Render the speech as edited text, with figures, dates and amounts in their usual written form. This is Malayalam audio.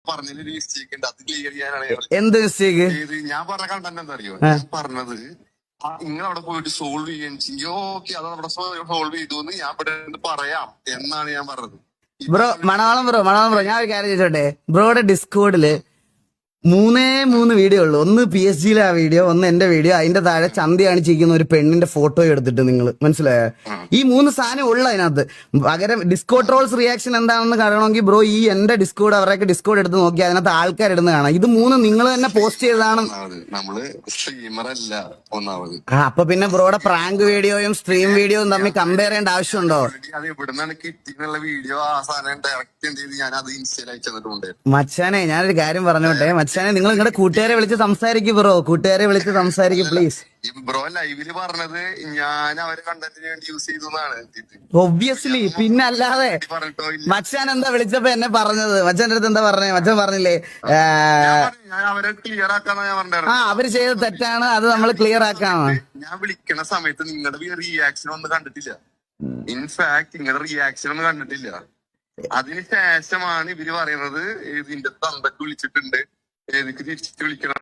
പറഞ്ഞതിലൊരു മിസ്റ്റേക്ക് ഉണ്ട്, അത് ക്ലിയർ ചെയ്യാനാണ് എന്ത് മിസ്റ്റേക്ക്? ഞാൻ പറഞ്ഞ കണ്ടന്റ് എന്താ അറിയോ? ഞാൻ പറഞ്ഞത് നിങ്ങൾ അവിടെ പോയിട്ട് സോൾവ് ചെയ്യുകയും ചെയ്യോ, ഓക്കെ അത് അവിടെ സോൾവ് ചെയ്തു എന്ന് ഞാൻ ഇവിടെ പറയാം എന്നാണ് ഞാൻ പറഞ്ഞത്. ബ്രോ മണവാളം ബ്രോ ഞാൻ ഒരു കാര്യം ചോദിച്ചോട്ടെ. ബ്രോയുടെ ഡിസ്കോഡില് 3 വീഡിയോ ഉള്ളു. ഒന്ന് PSG-ലെ ആ വീഡിയോ, ഒന്ന് എന്റെ വീഡിയോ. അതിന്റെ താഴെ ചന്തി കാണിച്ചിരിക്കുന്ന ഒരു പെണ്ണിന്റെ ഫോട്ടോ എടുത്തിട്ട് നിങ്ങൾ മനസ്സിലായോ? ഈ 3 സാധനം ഉള്ള അതിനകത്ത്. പകരം ഡിസ്കോഡ് ട്രോൾസ് റിയാക്ഷൻ എന്താണെന്ന് കാണണമെങ്കിൽ ബ്രോ ഈ എന്റെ ഡിസ്കോഡ് അവരൊക്കെ ഡിസ്കോഡ് എടുത്ത് നോക്കി അതിനകത്ത് ആൾക്കാരിടുന്ന കാണാം. ഇത് 3 നിങ്ങൾ തന്നെ പോസ്റ്റ് ചെയ്തതാണ്. നമ്മള് സ്ട്രീമറല്ല ഒന്നാമത്. അപ്പൊ പിന്നെ ബ്രോയുടെ പ്രാങ്ക് വീഡിയോയും സ്ട്രീം വീഡിയോയും തമ്മിൽ കമ്പയർ ചെയ്യേണ്ട ആവശ്യമുണ്ടോ? അത് എവിടുന്നാണ് കിട്ടിയെന്നുള്ള വീഡിയോ ആ സാധനം ഡയറക്റ്റ് ചെയ്ത് ഞാൻ അത് ഇൻസ്റ്റയിൽ അയച്ചു തന്നിട്ടുണ്ട്. മച്ചാനെ ഞാനൊരു കാര്യം പറഞ്ഞോട്ടെ. മച്ചാനെ നിങ്ങൾ നിങ്ങളുടെ കൂട്ടുകാരെ വിളിച്ച് സംസാരിക്കും ബ്രോ. കൂട്ടുകാരെ വിളിച്ച് സംസാരിക്കും പ്ലീസ്. ബ്രോ ലൈവില് പറഞ്ഞത് ഞാൻ അവരെ കണ്ടന്റിന് വേണ്ടി യൂസ് ചെയ്തതാണ്. ഒബ്വിയസ്ലി, പിന്നെ അല്ലാതെ. മച്ചാൻ എന്താ വിളിച്ചപ്പോ എന്നെ പറഞ്ഞത്? മച്ചാന്റെ അടുത്ത് എന്താ പറഞ്ഞേ? മച്ചാൻ പറഞ്ഞില്ലേ ഞാൻ അവരെ ക്ലിയർ ആക്കാന്നാ ഞാൻ പറഞ്ഞത്. അവര് ചെയ്തത് തെറ്റാണ്, അത് നമ്മൾ ക്ലിയർ ആക്കാണ്. ഞാൻ വിളിക്കണ സമയത്ത് നിങ്ങളുടെ റിയാക്ഷൻ ഒന്നും കണ്ടിട്ടില്ല. ഇൻഫാക്ട് നിങ്ങളുടെ റിയാക്ഷൻ ഒന്നും കണ്ടിട്ടില്ല. അതിനുശേഷമാണ് ഇവര് പറയുന്നത് ഇതിന്റെ തന്തക്ക് വിളിച്ചിട്ടുണ്ട്, ഏതൊക്കെ തിരിച്ചിട്ട് വിളിക്കണം.